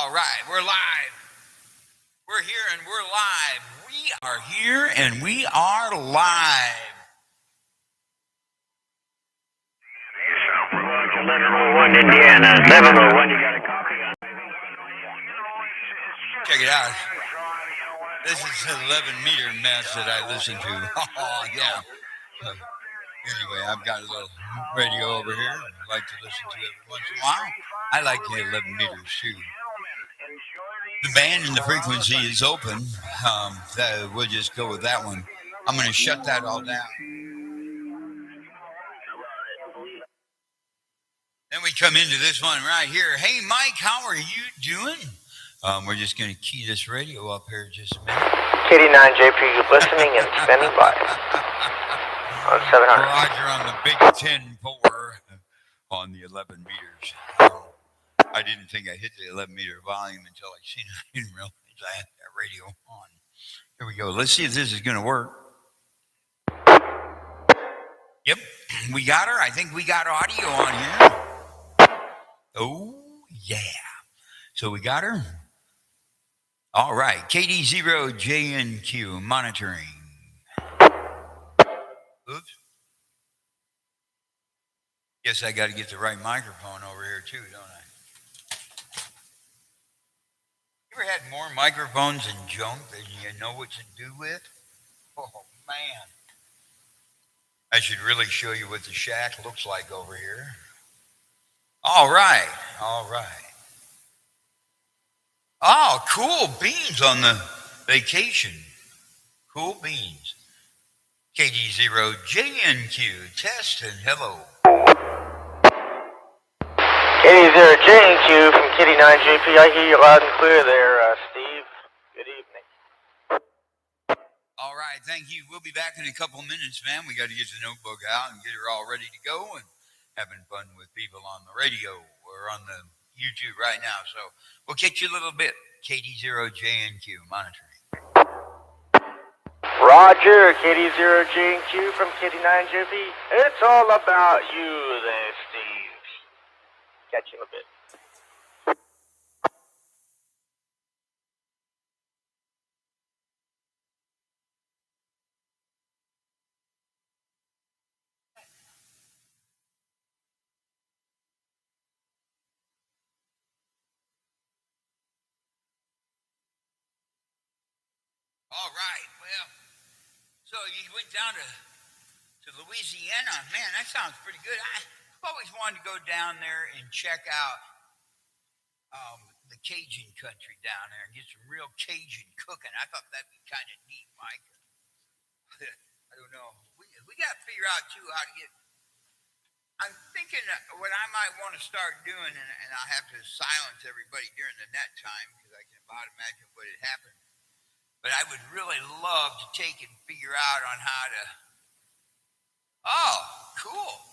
All right, we're live. We're here and we're live. We are here and we are live. Indiana, 701, you got a copy on. Check it out. This is 11-meter mess that I listen to. Oh, yeah. Anyway, I've got a little radio over here I like to listen to every once in a while. I like the 11 meters too. The band and the frequency is open. We'll just go with that one. I'm going to shut that all down. Then we come into this one right here. Hey, Mike, how are you doing? We're just going to key this radio up here just a minute. KD9JP listening and standing by on 700. Roger on the Big 10-4 on the 11 meters. I didn't think I hit the 11-meter volume until I seen it. I didn't realize I had that radio on. Here we go. Let's see if this is going to work. Yep, we got her. I think we got audio on here. Oh, yeah. So we got her. All right. KD0JNQ monitoring. Oops. Guess I got to get the right microphone over here too, don't I? You ever had more microphones and junk than you know what to do with? Oh, man. I should really show you what the shack looks like over here. All right. All right. Oh, cool beans on the vacation. Cool beans. KD0JNQ, test and hello. KD0JNQ from KD9JP. I hear you loud and clear there, Steve. Good evening. All right, thank you. We'll be back in a couple minutes, man. We got to get the notebook out and get her all ready to go and having fun with people on the radio or on the YouTube right now. So we'll catch you a little bit. KD0JNQ monitoring. Roger, KD0JNQ from KD9JP. It's all about you there, Steve. Catch you in a bit. All right, well, so you went down to Louisiana. Man, that sounds pretty good. I've always wanted to go down there and check out the Cajun country down there and get some real Cajun cooking. I thought that'd be kind of neat, Mike. I don't know. We got to figure out, too, how to get... I'm thinking what I might want to start doing, and I'll have to silence everybody during the net time because I can about imagine what had happened. But I would really love to take and figure out on how to... Oh, cool.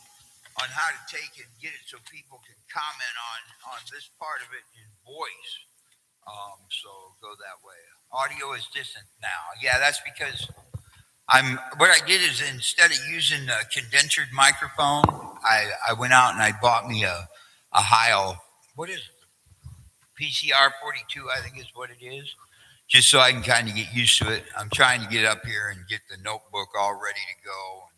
On how to take and get it so people can comment on this part of it in voice. So go that way. Audio is distant now. Yeah, that's because what I did is instead of using a condenser microphone, I went out and I bought me a Heil, what is it? PCR 42, I think is what it is. Just so I can kind of get used to it. I'm trying to get up here and get the notebook all ready to go.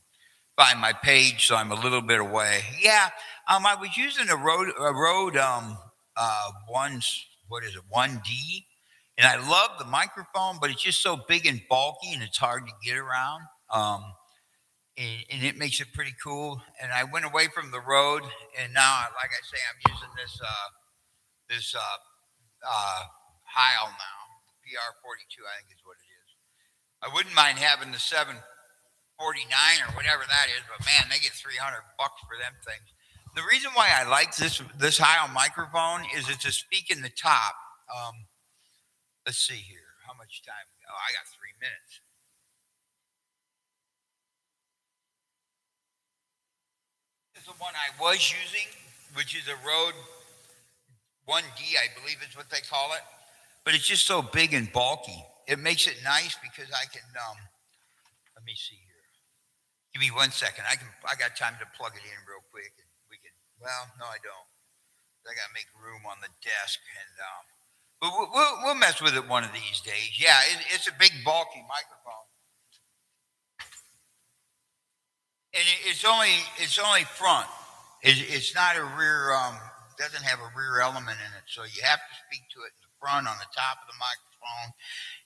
Find my page, so I'm a little bit away. Yeah, I was using a Rode 1D, and I love the microphone, but it's just so big and bulky, and it's hard to get around. And it makes it pretty cool. And I went away from the Rode, and now, like I say, I'm using this Heil now, PR42, I think is what it is. I wouldn't mind having the 749 or whatever that is, but man, they get $300 for them things. The reason why I like this Heil microphone is it's a speak in the top. Let's see here. How much time? Oh, I got 3 minutes. This is the one I was using, which is a Rode 1D, I believe is what they call it. But it's just so big and bulky. It makes it nice because I can, let me see here. Give me 1 second. I got time to plug it in real quick. And we can, well, no, I don't. I got to make room on the desk. And But we'll mess with it one of these days. Yeah, it's a big, bulky microphone, and it's only front. It's not a rear. Doesn't have a rear element in it, so you have to speak to it in the front on the top of the microphone.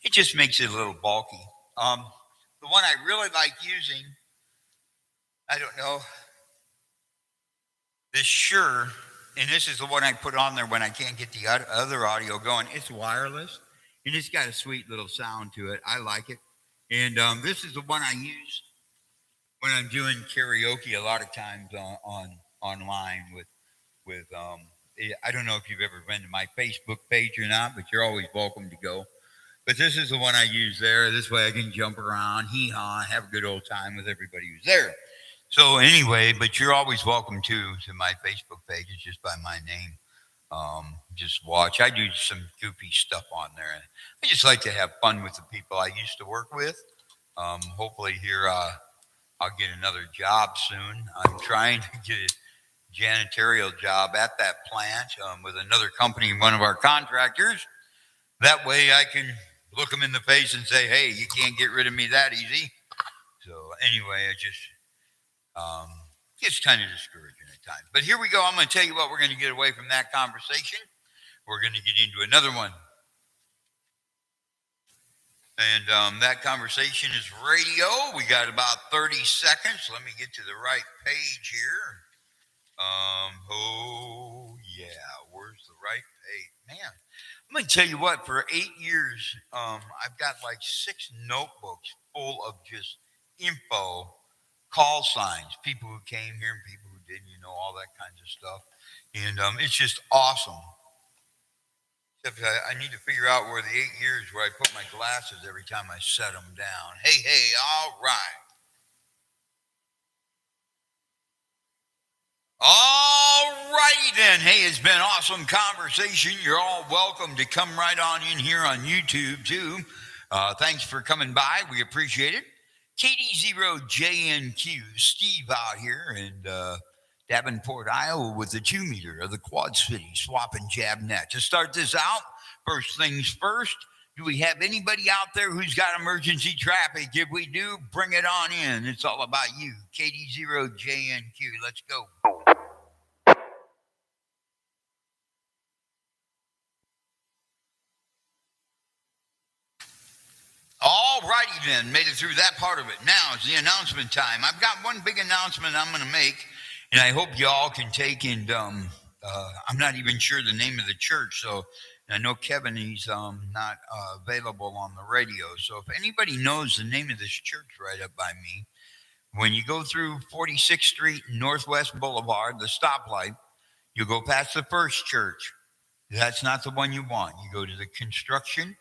It just makes it a little bulky. Um, the one I really like using, I don't know, this Shure, and this is the one I put on there when I can't get the other audio going. It's wireless, and it's got a sweet little sound to it. I like it, and this is the one I use when I'm doing karaoke a lot of times on online with. I don't know if you've ever been to my Facebook page or not, but you're always welcome to go. But this is the one I use there. This way I can jump around, hee haw, have a good old time with everybody who's there. So anyway, but you're always welcome to my Facebook page. It's just by my name. Just watch. I do some goofy stuff on there. I just like to have fun with the people I used to work with. Hopefully here I'll get another job soon. I'm trying to get a janitorial job at that plant with another company, one of our contractors. That way I can look them in the face and say, hey, you can't get rid of me that easy. So anyway, it just gets kind of discouraging at times. But here we go. I'm going to tell you what, we're going to get away from that conversation. We're going to get into another one. And that conversation is radio. We got about 30 seconds. Let me get to the right page here. Oh, yeah. Where's the right page? Man, I'm going to tell you what, for 8 years, I've got like 6 notebooks full of just info, call signs, people who came here and people who didn't, all that kinds of stuff. And it's just awesome. Except I need to figure out where the 8 years where I put my glasses every time I set them down. Hey, all right. All righty then. Hey, it's been awesome conversation. You're all welcome to come right on in here on YouTube too. Thanks for coming by. We appreciate it. KD0JNQ, Steve out here in Davenport, Iowa with the 2 meter of the Quad City Swap and Jab Net. To start this out, first things first, do we have anybody out there who's got emergency traffic? If we do, bring it on in. It's all about you. KD0JNQ, let's go. All righty then, made it through that part of it. Now it's the announcement time. I've got one big announcement I'm going to make, and I hope y'all can take and I'm not even sure the name of the church, so I know Kevin, he's not available on the radio. So if anybody knows the name of this church right up by me, when you go through 46th Street and Northwest Boulevard, the stoplight, you go past the first church. That's not the one you want. You go to the construction.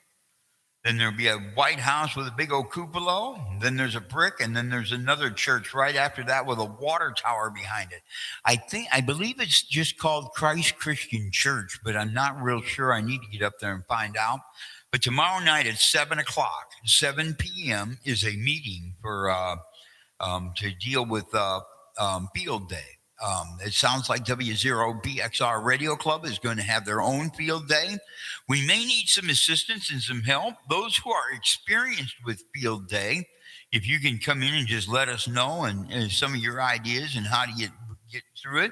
Then there'll be a white house with a big old cupola. Then there's a brick, and then there's another church right after that with a water tower behind it. I believe it's just called Christ Christian Church, but I'm not real sure. I need to get up there and find out. But tomorrow night at 7:00, 7 p.m. is a meeting for to deal with Field Day. It sounds like W0BXR Radio Club is going to have their own field day. We may need some assistance and some help. Those who are experienced with field day, if you can come in and just let us know and some of your ideas and how to get through it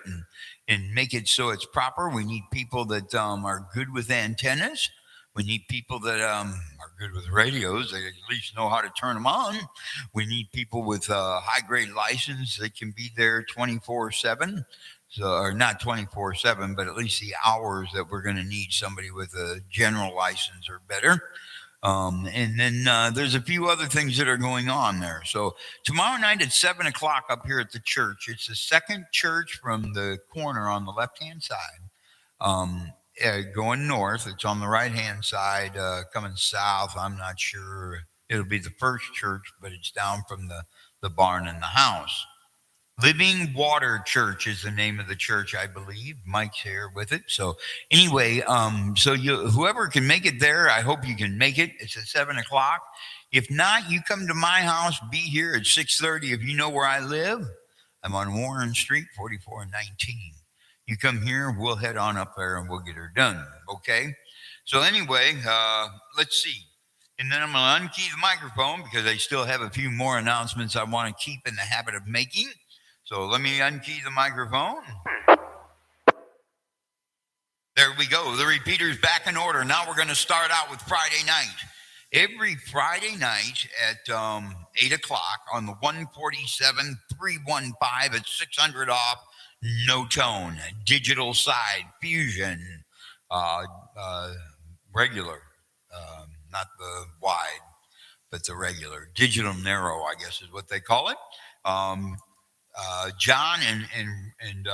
and make it so it's proper. We need people that are good with antennas. We need people that are good with radios. They at least know how to turn them on. We need people with high grade license that can be there 24/7. So, or not 24/7, but at least the hours that we're going to need somebody with a general license or better. And then there's a few other things that are going on there. So tomorrow night at 7:00 up here at the church, it's the second church from the corner on the left hand side. Going north, it's on the right hand side. Coming south, I'm not sure. It'll be the first church, but it's down from the barn and the house. Living Water Church is the name of the church, I believe. Mike's here with it. So anyway, so whoever can make it there, I hope you can make it. It's at 7:00. If not, you come to my house. Be here at 6:30. If you know where I live, I'm on Warren Street, 4419. You come here, we'll head on up there and we'll get her done. Okay. So anyway, let's see. And then I'm going to unkey the microphone because I still have a few more announcements I want to keep in the habit of making. So let me unkey the microphone. There we go. The repeater's back in order. Now we're going to start out with Friday night. Every Friday night at 8 o'clock on the 147 315 at 600 off, no tone, digital side, fusion, regular, not the wide, but the regular. Digital narrow, I guess is what they call it. John and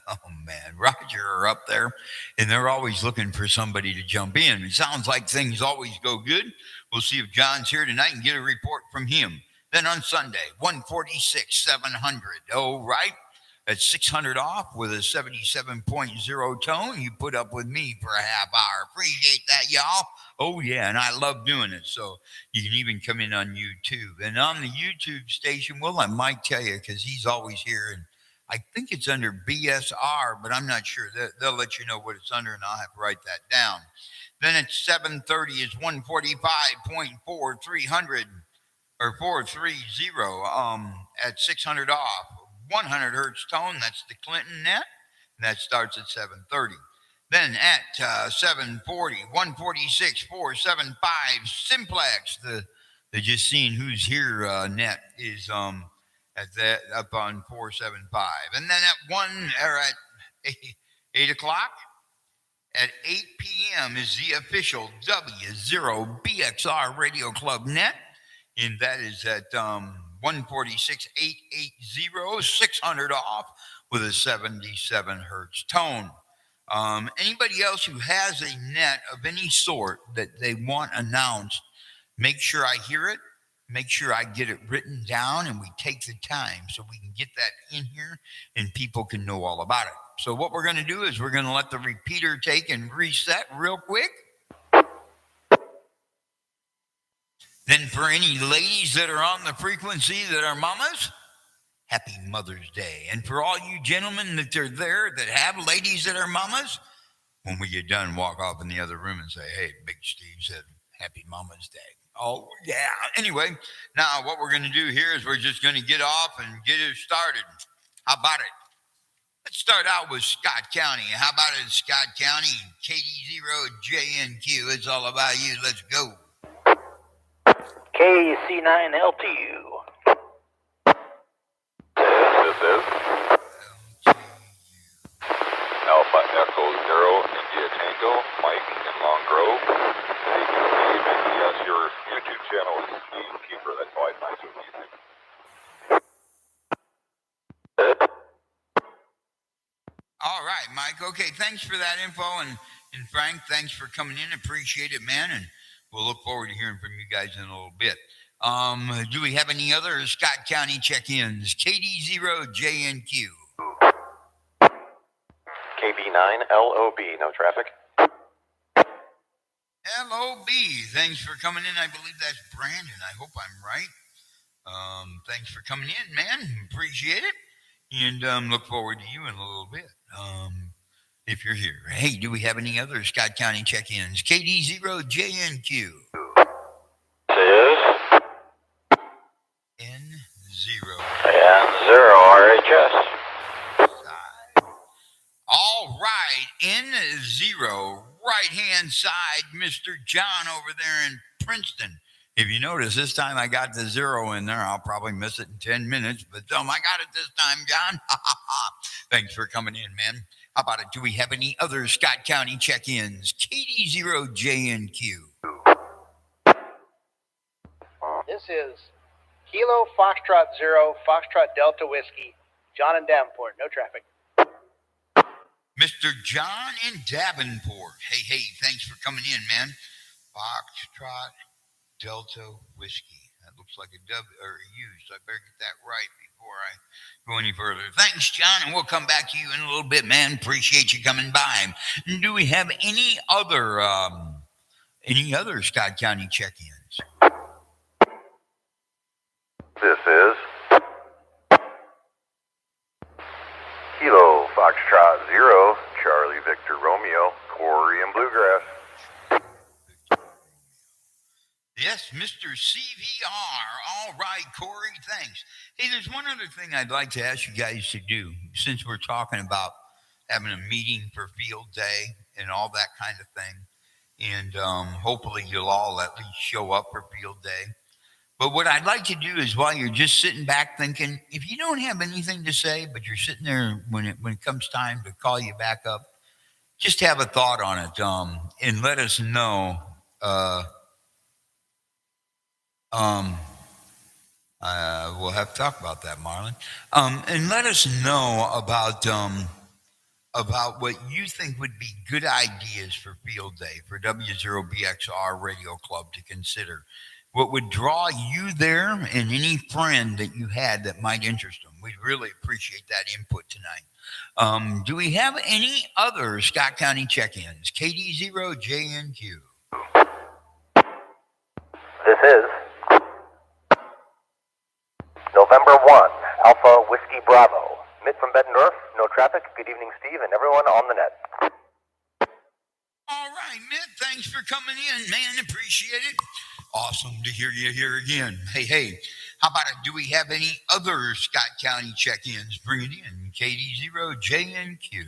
oh man, Roger are up there, and they're always looking for somebody to jump in. It sounds like things always go good. We'll see if John's here tonight and get a report from him. Then on Sunday, 146, 700. Oh, right. At 600 off with a 77.0 tone, you put up with me for a half hour. Appreciate that, y'all. Oh, yeah, and I love doing it. So you can even come in on YouTube. And on the YouTube station, well, I might tell you because he's always here, and I think it's under BSR, but I'm not sure. They'll let you know what it's under, and I'll have to write that down. Then at 7:30 is 145.4 300 or 430 at 600 off. 100 hertz tone. That's the Clinton net. And that starts at 7:30. Then at 7:40, 146 475 Simplex. The just seeing who's here net is at that up on 475. And then at 8 o'clock at 8 p.m. is the official W0BXR Radio Club net, and that is at 146 880 600 off with a 77 hertz tone. Anybody else who has a net of any sort that they want announced, make sure I hear it. Make sure I get it written down and we take the time so we can get that in here and people can know all about it. So what we're going to do is we're going to let the repeater take and reset real quick. Then for any ladies that are on the frequency that are mamas, happy Mother's Day. And for all you gentlemen that are there that have ladies that are mamas, when we get done, walk off in the other room and say, hey, Big Steve said happy Mama's Day. Oh, yeah. Anyway, now what we're going to do here is we're just going to get off and get it started. How about it? Let's start out with Scott County. How about it, Scott County? KD0JNQ. It's all about you. Let's go. KC9LTU. This is Alpha Echo Zero India Tango, Mike in Long Grove. Thank you, Dave, and yes, your YouTube channel is Steve Keeper. That's always nice with music. All right, Mike. Okay, thanks for that info. And Frank, thanks for coming in. Appreciate it, man. And we'll look forward to hearing from you guys in a little bit. Do we have any other Scott County check-ins? KD0JNQ. KB9LOB, no traffic. LOB, thanks for coming in. I believe that's Brandon. I hope I'm right. Thanks for coming in, man. Appreciate it. And look forward to you in a little bit. If you're here. Hey, do we have any other Scott County check-ins? KD0JNQ. Is N0. and 0 RHS. All right, N0, right-hand side, Mr. John over there in Princeton. If you notice, this time I got the 0 in there. I'll probably miss it in 10 minutes, but I got it this time, John. Thanks for coming in, man. How about it? Do we have any other Scott County check-ins? KD0JNQ. This is Kilo Foxtrot 0, Foxtrot Delta Whiskey, John and Davenport, no traffic. Mr. John in Davenport. Hey, thanks for coming in, man. Foxtrot Delta Whiskey. That looks like a W or a U, so I better get that right before I go any further. Thanks, John, and we'll come back to you in a little bit, man. Appreciate you coming by. Do we have any other Scott County check-ins? This is Kilo Foxtrot 0, Charlie Victor Romeo, Corey and Bluegrass. Yes, Mr. CVR. All right, Corey, thanks. Hey, there's one other thing I'd like to ask you guys to do since we're talking about having a meeting for field day and all that kind of thing. And hopefully you'll all at least show up for field day. But what I'd like to do is while you're just sitting back thinking, if you don't have anything to say, but you're sitting there when it comes time to call you back up, just have a thought on it and let us know. Um, we'll have to talk about that, Marlon. And let us know about what you think would be good ideas for field day for W0BXR Radio Club to consider. What would draw you there and any friend that you had that might interest them. We'd really appreciate that input tonight. Do we have any other Scott County check-ins? KD0JNQ. This is November 1, Alpha Whiskey Bravo. Mitt from Bettendorf, no traffic. Good evening, Steve, and everyone on the net. All right, Mitt, thanks for coming in, man. Appreciate it. Awesome to hear you here again. Hey, how about it? Do we have any other Scott County check-ins? Bring it in. KD0JNQ.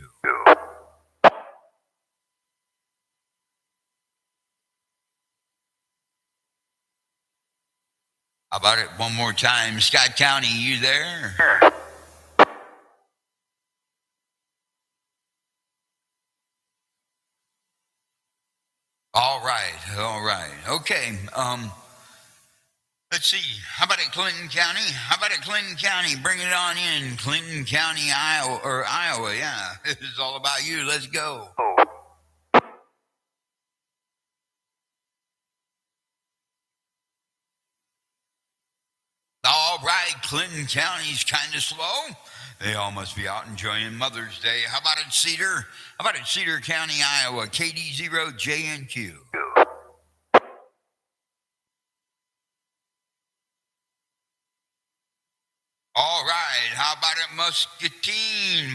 How about it one more time? Scott County, you there? All right. Okay. Let's see. How about it, Clinton County? Bring it on in. Clinton County, Iowa. Yeah, this is all about you. Let's go. All right, Clinton County's kind of slow. They all must be out enjoying Mother's Day. How about it, Cedar? How about it, Cedar County, Iowa? KD0JNQ. All right, how about it, Muscatine?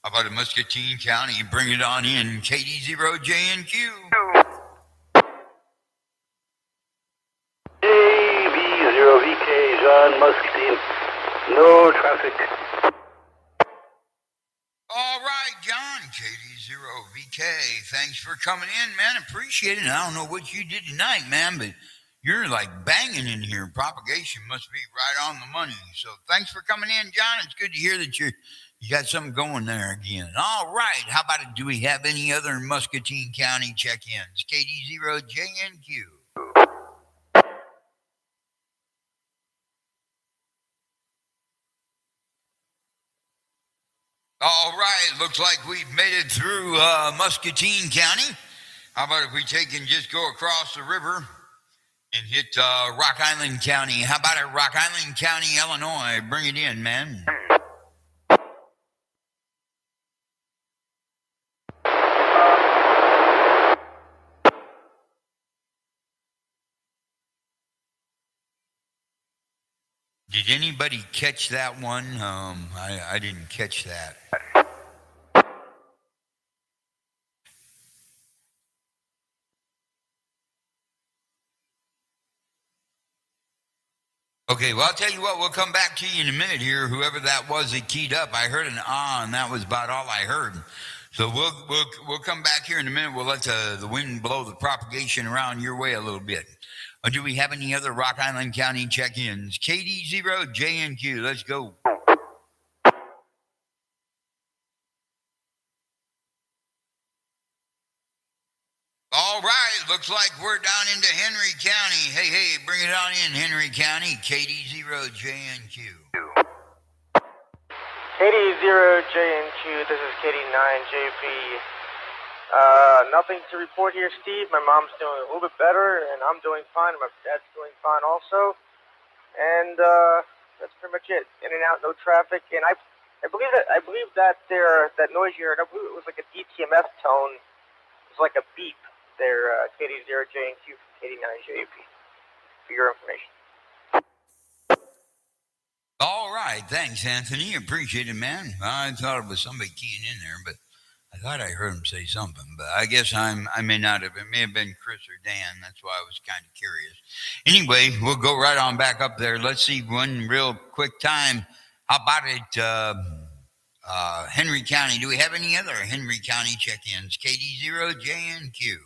How about it, Muscatine County? Bring it on in, KD0JNQ. JB0VK, John Muscatine. No traffic. All right, John, KD0VK. Thanks for coming in, man. Appreciate it. I don't know what you did tonight, man, but you're like banging in here. Propagation must be right on the money. So thanks for coming in, John. It's good to hear that you got something going there again. All right. How about it? Do we have any other Muscatine County check-ins? KD0JNQ. All right, looks like we've made it through Muscatine County. How about if we take and just go across the river and hit Rock Island County? How about it, Rock Island County, Illinois? Bring it in, man. Did anybody catch that one? I didn't catch that. Okay, well, I'll tell you what, we'll come back to you in a minute here. Whoever that was that keyed up, I heard an ah, and that was about all I heard. So we'll come back here in a minute. We'll let the wind blow the propagation around your way a little bit. Do we have any other Rock Island County check-ins? KD0JNQ, let's go. All right, looks like we're down into Henry County. Hey, bring it on in, Henry County, KD0JNQ. KD0JNQ, this is KD9JP. Nothing to report here, Steve. My mom's doing a little bit better, and I'm doing fine. My dad's doing fine also. And that's pretty much it. In and out, no traffic. And I believe that that noise you heard, I believe it was like a DTMF tone. It was like a beep there, KD0JNQ from KD9JP, for your information. All All right. Thanks, Anthony. Appreciate it, man. I thought it was somebody keying in there, but I thought I heard him say something. But I guess I may not have. It may have been Chris or Dan. That's why I was kind of curious. Anyway, we'll go right on back up there. Let's see one real quick time. How about it, Henry County? Do we have any other Henry County check-ins? KD0, JNQ.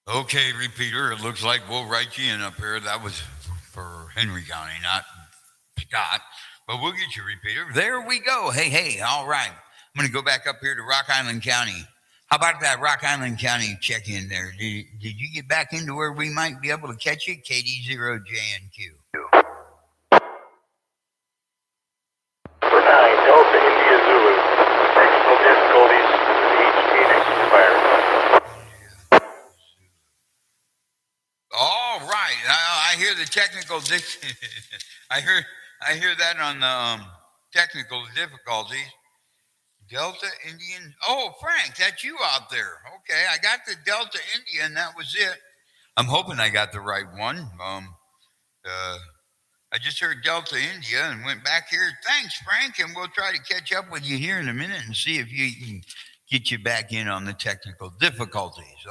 Okay, repeater, it looks like we'll write you in up here. That was for Henry County, not Scott, but we'll get you, repeater. There we go. Hey, all right. I'm going to go back up here to Rock Island County. How about that Rock Island County check-in there? Did you get back into where we might be able to catch you? KD0JNQ. 9 Delta India Zulu. Technical difficulties with HK expired. All right. I hear the technical I hear that on the technical difficulties. Delta Indian. Oh, Frank, that's you out there. Okay, I got the Delta Indian. That was it. I'm hoping I got the right one. I just heard Delta India and went back here. Thanks, Frank, and we'll try to catch up with you here in a minute and see if you can get you back in on the technical difficulties.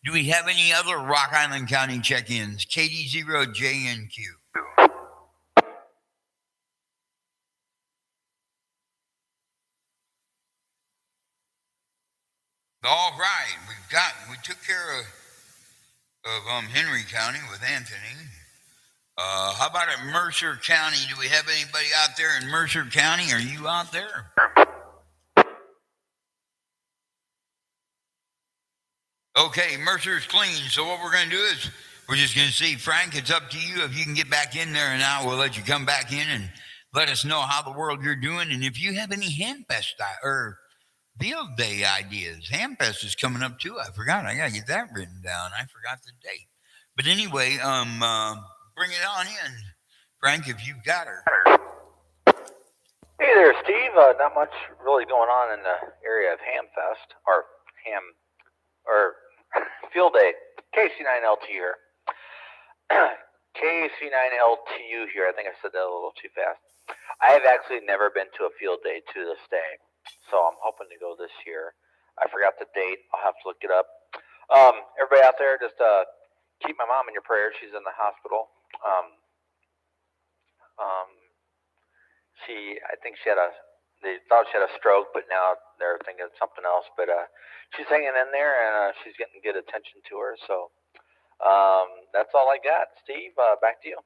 Do we have any other Rock Island County check-ins? KD0JNQ. All right, we took care of Henry County with Anthony. How about at Mercer County? Do we have anybody out there in Mercer County? Are you out there? Okay, Mercer's clean. So what we're going to do is we're just going to see, Frank, it's up to you. If you can get back in there and out, we'll let you come back in and let us know how the world you're doing. And if you have any Hamfest or field day ideas, Hamfest is coming up too. I forgot. I got to get that written down. I forgot the date. But anyway, bring it on in, Frank, if you've got her. Hey there, Steve. Not much really going on in the area of Hamfest or Field Day. KC9LT here. KC9LTU here. I think I said that a little too fast. I have actually never been to a field day to this day, so I'm hoping to go this year. I forgot the date. I'll have to look it up. Everybody out there, just keep my mom in your prayers. She's in the hospital. I think they thought she had a stroke, but now they're thinking of something else. But she's hanging in there, and she's getting good attention to her. So that's all I got. Steve, back to you.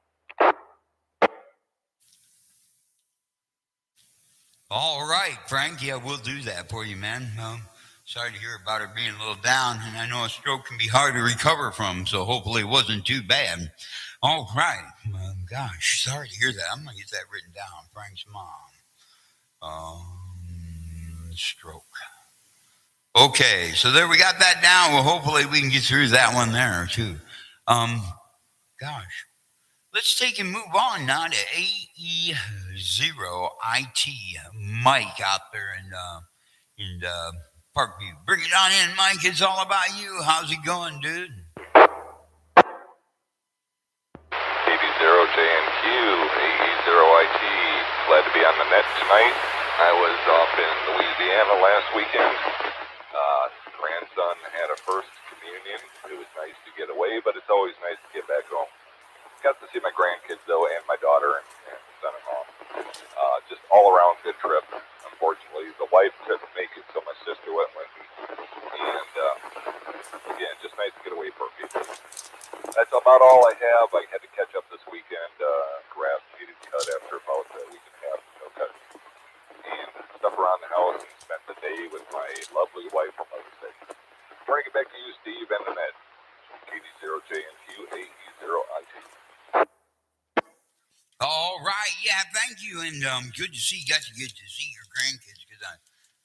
All right, Frank. Yeah, we'll do that for you, man. Sorry to hear about her being a little down, and I know a stroke can be hard to recover from, so hopefully it wasn't too bad. All right. Gosh, sorry to hear that. I'm going to get that written down. Frank's mom. Stroke. Okay, so there we got that down. Well, hopefully we can get through that one there, too. Gosh. Let's take and move on now to AE0IT. Mike out there in Parkview. Bring it on in, Mike. It's all about you. How's it going, dude? KB0JNQ, AE0IT. Glad to be on the net tonight. I was off in Louisiana last weekend. Grandson had a first communion. It was nice to get away, but it's always nice to get back home. Got to see my grandkids, though, and my daughter and son-in-law. Just all around good trip. Unfortunately, the wife couldn't make it, so my sister went with me. And again, just nice to get away for a few days. That's about all I have. I had to catch up this weekend. Grass needed cut after about a week and a half of no cut. And stuff around the house and spent the day with my lovely wife for Mother's Day. Bring it back to you, Steve, and the net. KD0JNQ, AE0IT. All right, yeah, thank you, and good to see you. Got to get to see your grandkids because I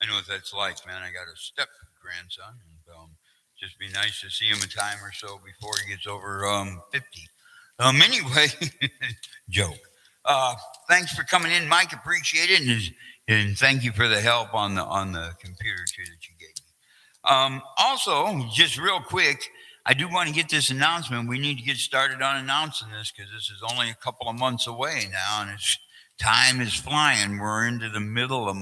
know what that's like, man. I got a step grandson, and just be nice to see him a time or so before he gets over 50. Anyway, joke. Thanks for coming in, Mike. Appreciate it. And And thank you for the help on the computer too that you gave me. Also, just real quick, I do want to get this announcement. We need to get started on announcing this because this is only a couple of months away now, and it's time is flying. We're into the middle of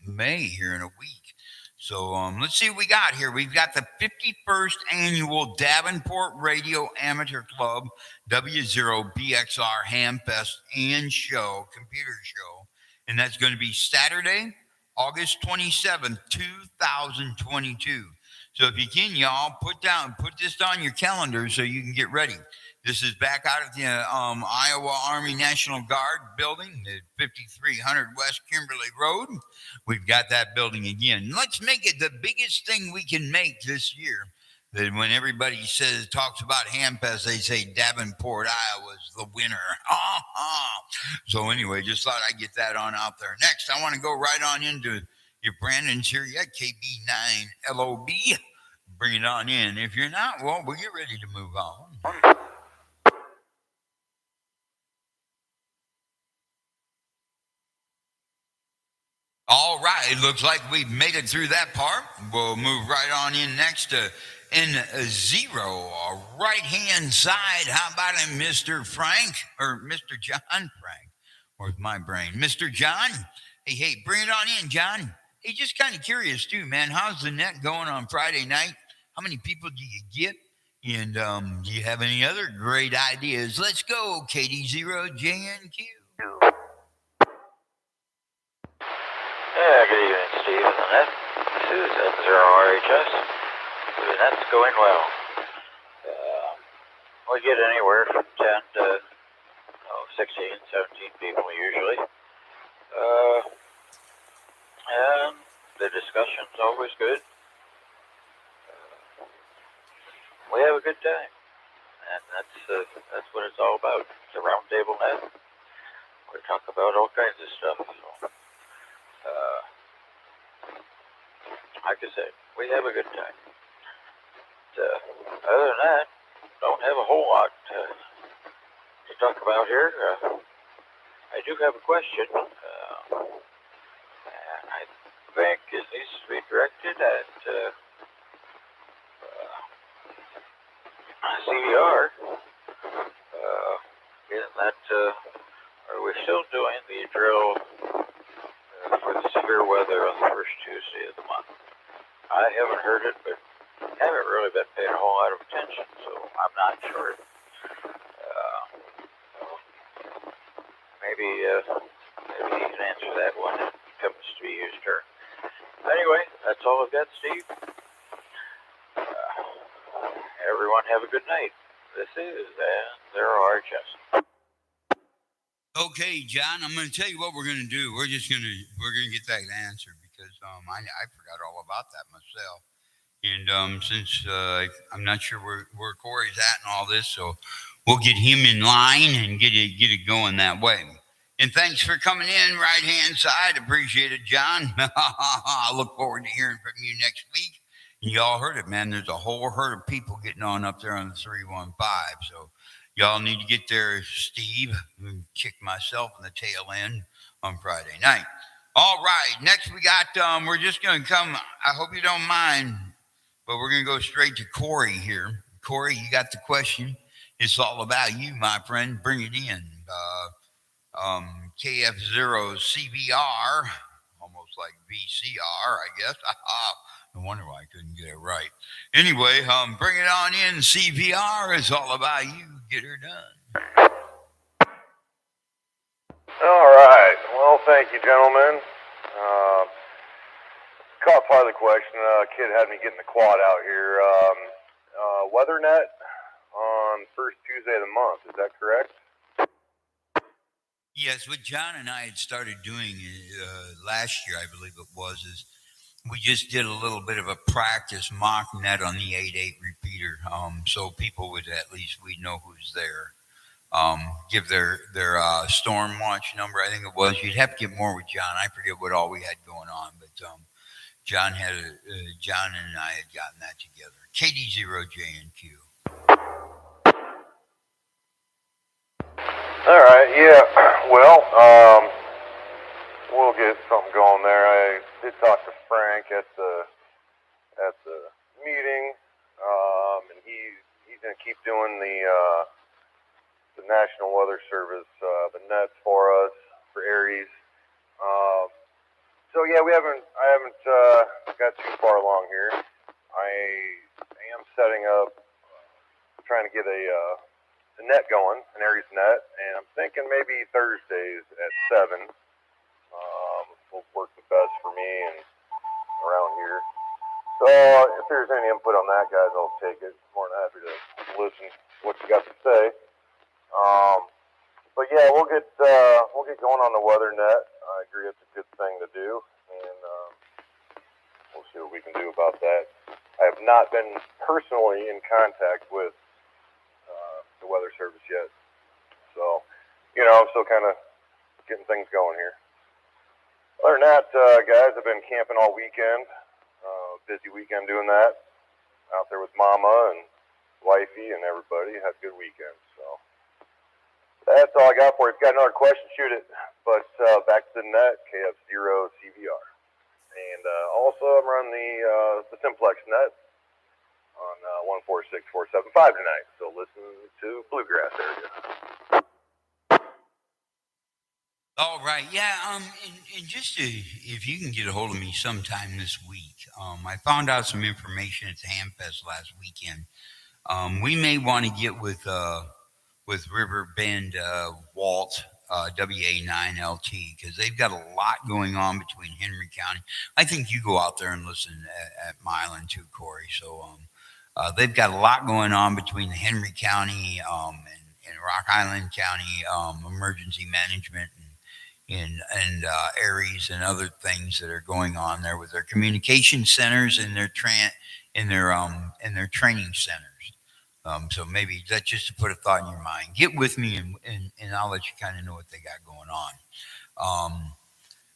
May here in a week. So let's see what we got here. We've got the 51st annual Davenport Radio Amateur Club W0BXR Hamfest and Show computer show, and that's going to be Saturday, August 27th, 2022. So if you can, y'all, put this on your calendar so you can get ready. This is back out at the Iowa Army National Guard building, the 5300 West Kimberly Road. We've got that building again. Let's make it the biggest thing we can make this year. That when everybody talks about Hampest, they say Davenport, Iowa's the winner. So anyway, just thought I'd get that on out there. Next, I want to go right on into your Brandon's here yet, KB9 LOB. Bring it on in. If you're not, well, we'll get ready to move on. All right, it looks like we've made it through that part. We'll move right on in next to N0, right-hand side. How about him, Mr. Frank, or Mr. John Frank? Where's my brain? Mr. John? Hey, bring it on in, John. Hey, just kind of curious, too, man. How's the net going on Friday night? How many people do you get? And do you have any other great ideas? Let's go, KD0JNQ. Yeah, good evening, Steve and the net. This is N0RHS. The net's going well. We get anywhere from 10 to 16, 17 people usually. And the discussion's always good. We have a good time. And that's what it's all about. It's a round table net. We talk about all kinds of stuff. So. Like I said, we have a good time. But, other than that, don't have a whole lot to talk about here. I do have a question, and I think it needs to be directed at CVR. In that, are we still doing the drill for the severe weather on the first Tuesday of the month? I haven't heard it, but haven't really been paying a whole lot of attention, so I'm not sure. Maybe he can answer that when it comes to be his turn. Anyway, that's all I've got, Steve. Everyone have a good night. This is N0RHS. Okay, John, I'm going to tell you what we're going to do. We're going to get that answer because I forgot all about that myself. And since I'm not sure where Corey's at and all this, so we'll get him in line and get it going that way. And thanks for coming in, right-hand side. Appreciate it, John. I look forward to hearing from you next week. Y'all heard it, man. There's a whole herd of people getting on up there on the 315. So y'all need to get there, Steve, and kick myself in the tail end on Friday night. All right. Next we got, we're just going to come. I hope you don't mind, but we're going to go straight to Corey here. Corey, you got the question. It's all about you, my friend. Bring it in. KF0 CBR, almost like VCR, I guess. No wonder why I couldn't get it right. Anyway, bring it on in. CVR is all about you. Get her done. All right. Well, thank you, gentlemen. Caught part of the question. Kid had me getting the quad out here. WeatherNet on first Tuesday of the month. Is that correct? Yes, what John and I had started doing last year, I believe it was, is we just did a little bit of a practice mock net on the 8.8 repeater, so people would at least we'd know who's there. Give their storm watch number, I think it was. You'd have to get more with John. I forget what all we had going on, but John and I had gotten that together. KD0JNQ. All right, yeah. Well, we'll get something going there. I did talk to Frank at the meeting, and he's gonna keep doing the National Weather Service the nets for us for Aries. So yeah, I haven't got too far along here. I am setting up, trying to get a net going, an Aries net, and I'm thinking maybe Thursdays at 7 will work the best for me and around here. So if there's any input on that, guys, I'll take it. More than happy to listen to what you got to say. But yeah, we'll get going on the weather net. I agree it's a good thing to do, and we'll see what we can do about that. I have not been personally in contact with the weather service yet, so I'm still kind of getting things going here. Other than that, guys, I've been camping all weekend. Busy weekend doing that. Out there with Mama and Wifey and everybody. Had a good weekend. So that's all I got for you. If you got another question, shoot it. But back to the net, KF0 CVR. And also, I'm running the Simplex net on 146475 tonight. So listen to Bluegrass area. All right, yeah. And just if you can get a hold of me sometime this week, I found out some information at the Hamfest last weekend. We may want to get with River Bend Walt WA9LT because they've got a lot going on between Henry County. I think you go out there and listen at Milan too, Corey. So they've got a lot going on between the Henry County and Rock Island County emergency management and Aries and other things that are going on there with their communication centers and their training centers. So maybe that's just to put a thought in your mind. Get with me and I'll let you kind of know what they got going on.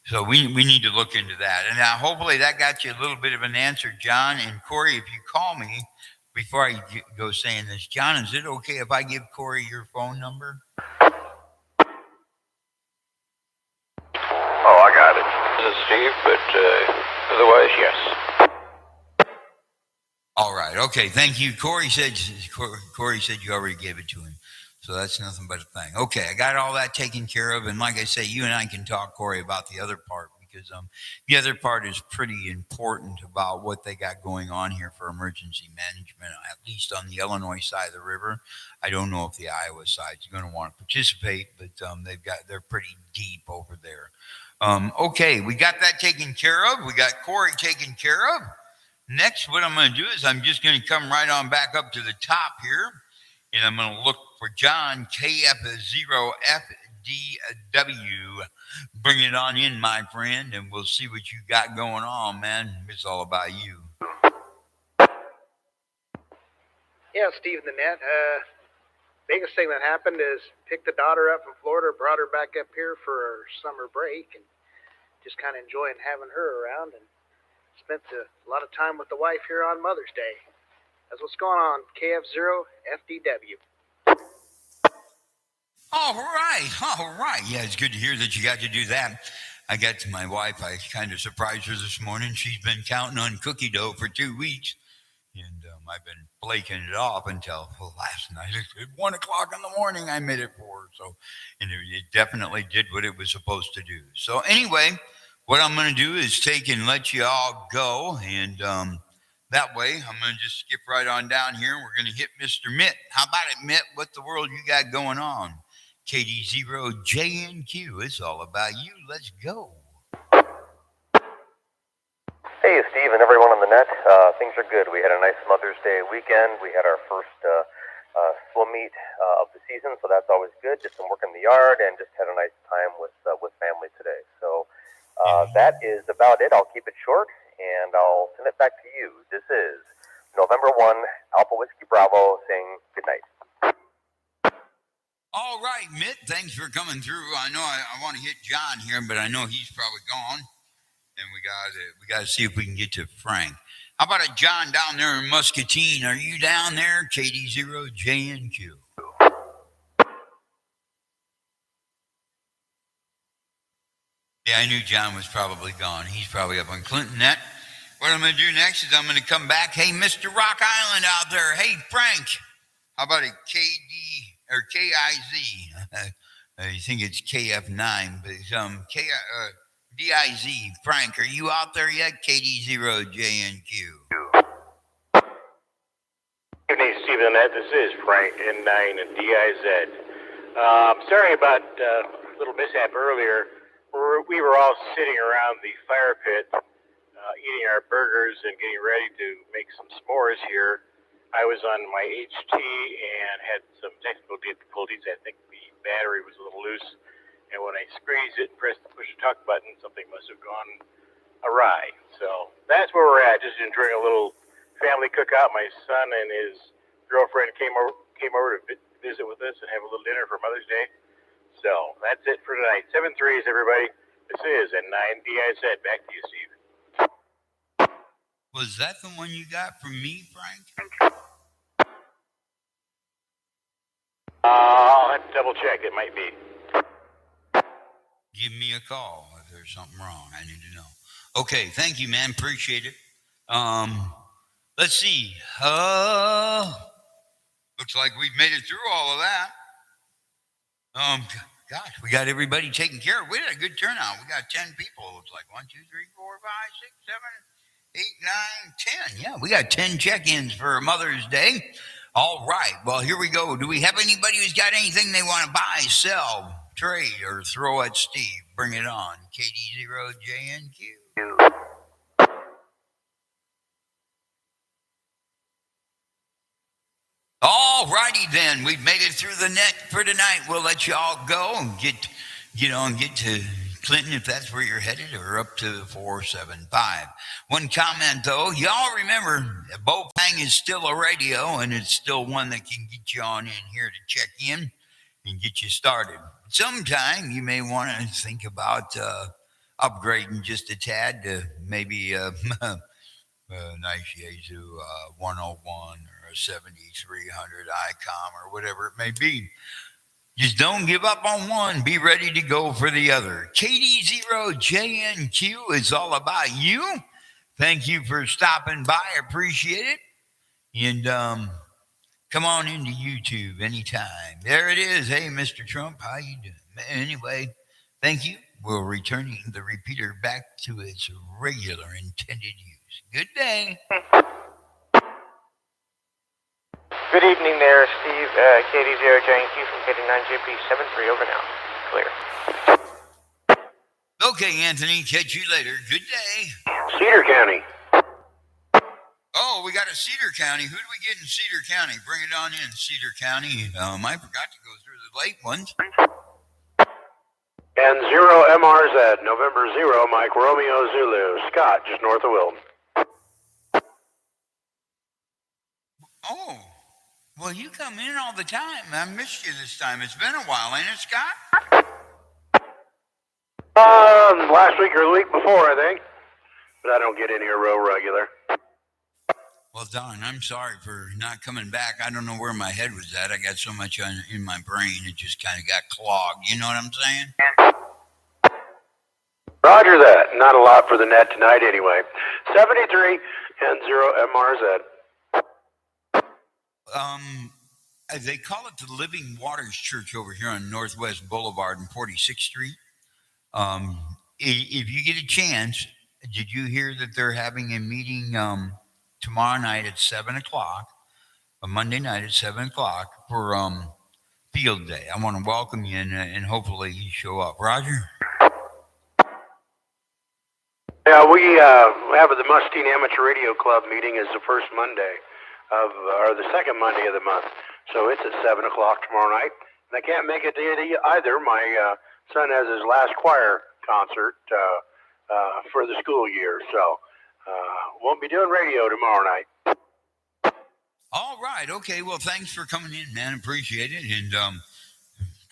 So we need to look into that. And now hopefully that got you a little bit of an answer, John. And Corey, if you call me before I go saying this, John, is it okay if I give Corey your phone number? Oh, I got it. This is Steve, but otherwise, yes. All right. Okay. Thank you. Corey said you already gave it to him. So that's nothing but a thing. Okay. I got all that taken care of. And like I say, you and I can talk, Corey, about the other part because the other part is pretty important about what they got going on here for emergency management, at least on the Illinois side of the river. I don't know if the Iowa side is going to want to participate, but they're pretty deep over there. Okay. We got that taken care of. We got Corey taken care of. Next, what I'm going to do is I'm just going to come right on back up to the top here, and I'm going to look for John KF0FDW. Bring it on in, my friend, and we'll see what you got going on, man. It's all about you. Yeah, Steve in the net. Biggest thing that happened is picked the daughter up from Florida, brought her back up here for her summer break, and just kind of enjoying having her around, and spent a lot of time with the wife here on Mother's Day. That's what's going on, KF0FDW. All right. Yeah, it's good to hear that you got to do that. I got to my wife. I kind of surprised her this morning. She's been counting on cookie dough for 2 weeks. And I've been flaking it off until last night at 1 o'clock in the morning. I made it for her. So, and it definitely did what it was supposed to do. So anyway, what I'm going to do is take and let you all go. And that way, I'm going to just skip right on down here. And we're going to hit Mr. Mitt. How about it, Mitt? What the world you got going on? KD0JNQ. It's all about you. Let's go. Hey, Steve and everyone on the net. Things are good. We had a nice Mother's Day weekend. We had our first swim meet of the season, so that's always good. Did some work in the yard and just had a nice time with family today. So that is about it. I'll keep it short, and I'll send it back to you. This is November 1, Alpha Whiskey Bravo, saying good night. All right, Mitt, thanks for coming through. I know I want to hit John here, but I know he's probably gone. And we got to see if we can get to Frank. How about a John down there in Muscatine? Are you down there? KD0JNQ. Yeah, I knew John was probably gone. He's probably up on Clinton Net. What I'm going to do next is I'm going to come back. Hey, Mr. Rock Island out there. Hey, Frank. How about a KD or KIZ? I think it's KF9, but it's DIZ. Frank, are you out there yet? KD0JNQ. Good evening, Stephen. This is Frank N9 and DIZ. Sorry about a little mishap earlier. We were all sitting around the fire pit, eating our burgers and getting ready to make some s'mores here. I was on my HT and had some technical difficulties. I think the battery was a little loose, and when I squeezed it and pressed the push-to-talk button, something must have gone awry. So that's where we're at, just enjoying a little family cookout. My son and his girlfriend came over to visit with us and have a little dinner for Mother's Day. So that's it for tonight. 7-3s, everybody. This is at 9DIZ. Back to you, Steve. Was that the one you got from me, Frank? I'll have to double check. It might be. Give me a call if there's something wrong. I need to know. Okay, thank you, man. Appreciate it. Let's see. Looks like we've made it through all of that. Gosh, we got everybody taken care of. We had a good turnout. We got 10 people. Looks like 1, 2, 3, 4, 5, 6, 7, 8, 9, 10. Yeah, we got 10 check-ins for Mother's Day. All right. Well, here we go. Do we have anybody who's got anything they want to buy, sell, trade, or throw at Steve? Bring it on. KD0JNQ. All righty then. We've made it through the net for tonight. We'll let you all go and get to Clinton if that's where you're headed, or up to 475. One comment though, y'all remember Bopang is still a radio, and it's still one that can get you on in here to check in and get you started. Sometime you may want to think about upgrading just a tad to maybe nice Yaesu 101 or a 7300 ICOM or whatever it may be. Just don't give up on one. Be ready to go for the other. KD0JNQ is all about you. Thank you for stopping by. Appreciate it. And come on into YouTube anytime. There it is. Hey, Mr. Trump, how you doing? Anyway, thank you. We're returning the repeater back to its regular intended use. Good day. Good evening there, Steve. KD0JNQ from KD9JP73. Over now. Clear. Okay, Anthony. Catch you later. Good day. Cedar County. Oh, we got a Cedar County. Who do we get in Cedar County? Bring it on in, Cedar County. I forgot to go through the late ones. And 0MRZ, November 0, Mike Romeo Zulu. Scott, just north of Wilton. Oh, well, you come in all the time. I missed you this time. It's been a while, ain't it, Scott? Last week or the week before, I think. But I don't get in here real regular. Well, Don, I'm sorry for not coming back. I don't know where my head was at. I got so much in my brain, it just kind of got clogged. You know what I'm saying? Roger that. Not a lot for the net tonight anyway. 73 and 0MRZ. They call it the Living Waters Church over here on Northwest Boulevard and 46th Street. If you get a chance, did you hear that they're having a meeting tomorrow night at 7 o'clock, a Monday night at 7 o'clock for Field Day? I want to welcome you and hopefully you show up. Roger? Yeah, we have the Mustine Amateur Radio Club meeting is the first Monday or the second Monday of the month. So it's at 7 o'clock tomorrow night. And I can't make it to it either. My son has his last choir concert for the school year. So won't be doing radio tomorrow night. All right. Okay. Well, thanks for coming in, man. Appreciate it. And,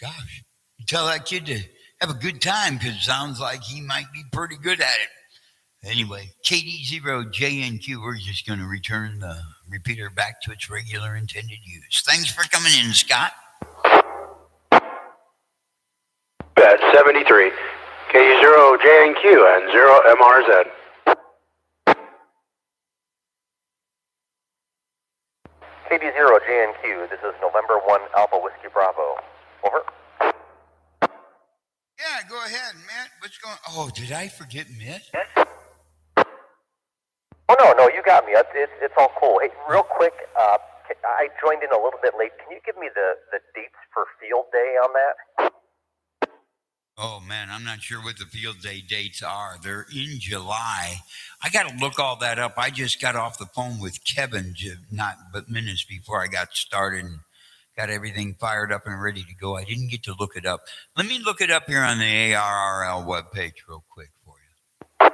gosh, you tell that kid to have a good time because it sounds like he might be pretty good at it. Anyway, KD0JNQ, we're just going to return the repeater back to its regular intended use. Thanks for coming in, Scott. Bet 73. KD0 KD0JNQ and 0MRZ. KD0JNQ, this is November 1 Alpha Whiskey Bravo. Over. Yeah, go ahead, Mitt. What's going? Oh, did I forget Mitt? Oh, no, you got me. It's all cool. Hey, real quick, I joined in a little bit late. Can you give me the dates for field day on that? Oh man, I'm not sure what the field day dates are. They're in July. I got to look all that up. I just got off the phone with Kevin, not but minutes before I got started and got everything fired up and ready to go. I didn't get to look it up. Let me look it up here on the ARRL webpage real quick for you.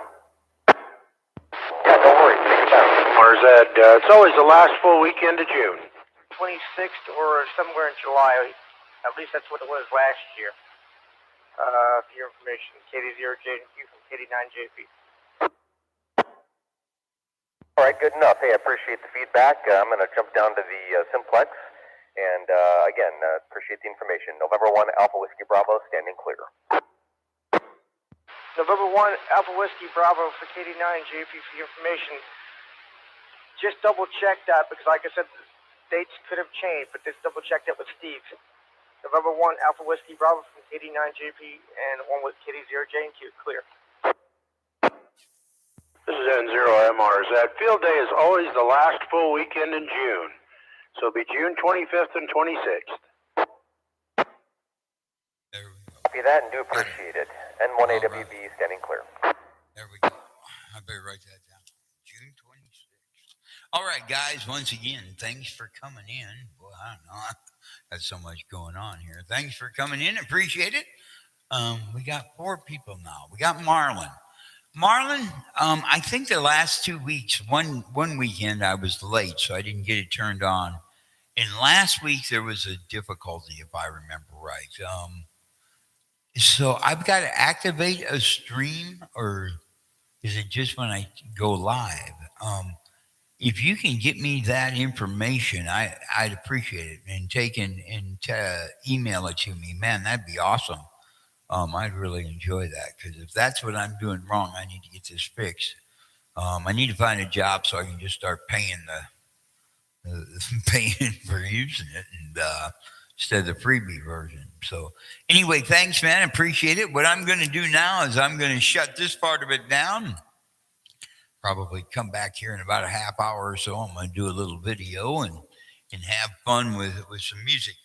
Yeah, don't worry. Take your time. RZ, it's always the last full weekend of June. 26th or somewhere in July. At least that's what it was last year. For your information, KD0JQ from KD9JP. All right, good enough. Hey, I appreciate the feedback. I'm going to jump down to the simplex. And again, appreciate the information. November 1 Alpha Whiskey Bravo, standing clear. November 1 Alpha Whiskey Bravo for KD9JP for your information. Just double check that because, like I said, the dates could have changed, but just double check that with Steve. November 1 Alpha Whiskey Bravo from KD9JP and one with KD0JNQ. Clear. This is N0MRZ. Field day is always the last full weekend in June. So it'll be June 25th and 26th. There we go. Copy that and do appreciate it. N1AWB standing clear. There we go. I better write that down. June 26th. All right, guys. Once again, thanks for coming in. Well, I don't know. Got so much going on here. Thanks for coming in. Appreciate it. We got 4 people now. We got Marlon. Marlon, I think the last 2 weeks, one weekend I was late, so I didn't get it turned on. And last week there was a difficulty, if I remember right. So I've got to activate a stream, or is it just when I go live? If you can get me that information, I'd appreciate it. And email it to me, man, that'd be awesome. I'd really enjoy that because if that's what I'm doing wrong, I need to get this fixed. I need to find a job so I can just start paying paying for using it and instead of the freebie version. So anyway, thanks, man. Appreciate it. What I'm going to do now is I'm going to shut this part of it down. Probably come back here in about a half hour or so. I'm going to do a little video and have fun with some music.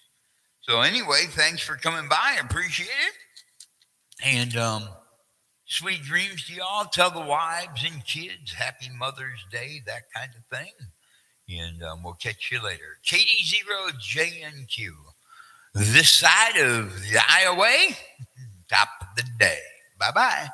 So anyway, thanks for coming by. I appreciate it. And sweet dreams to y'all. Tell the wives and kids Happy Mother's Day, that kind of thing. And we'll catch you later. KD0JNQ. This side of the Iowa, top of the day. Bye-bye.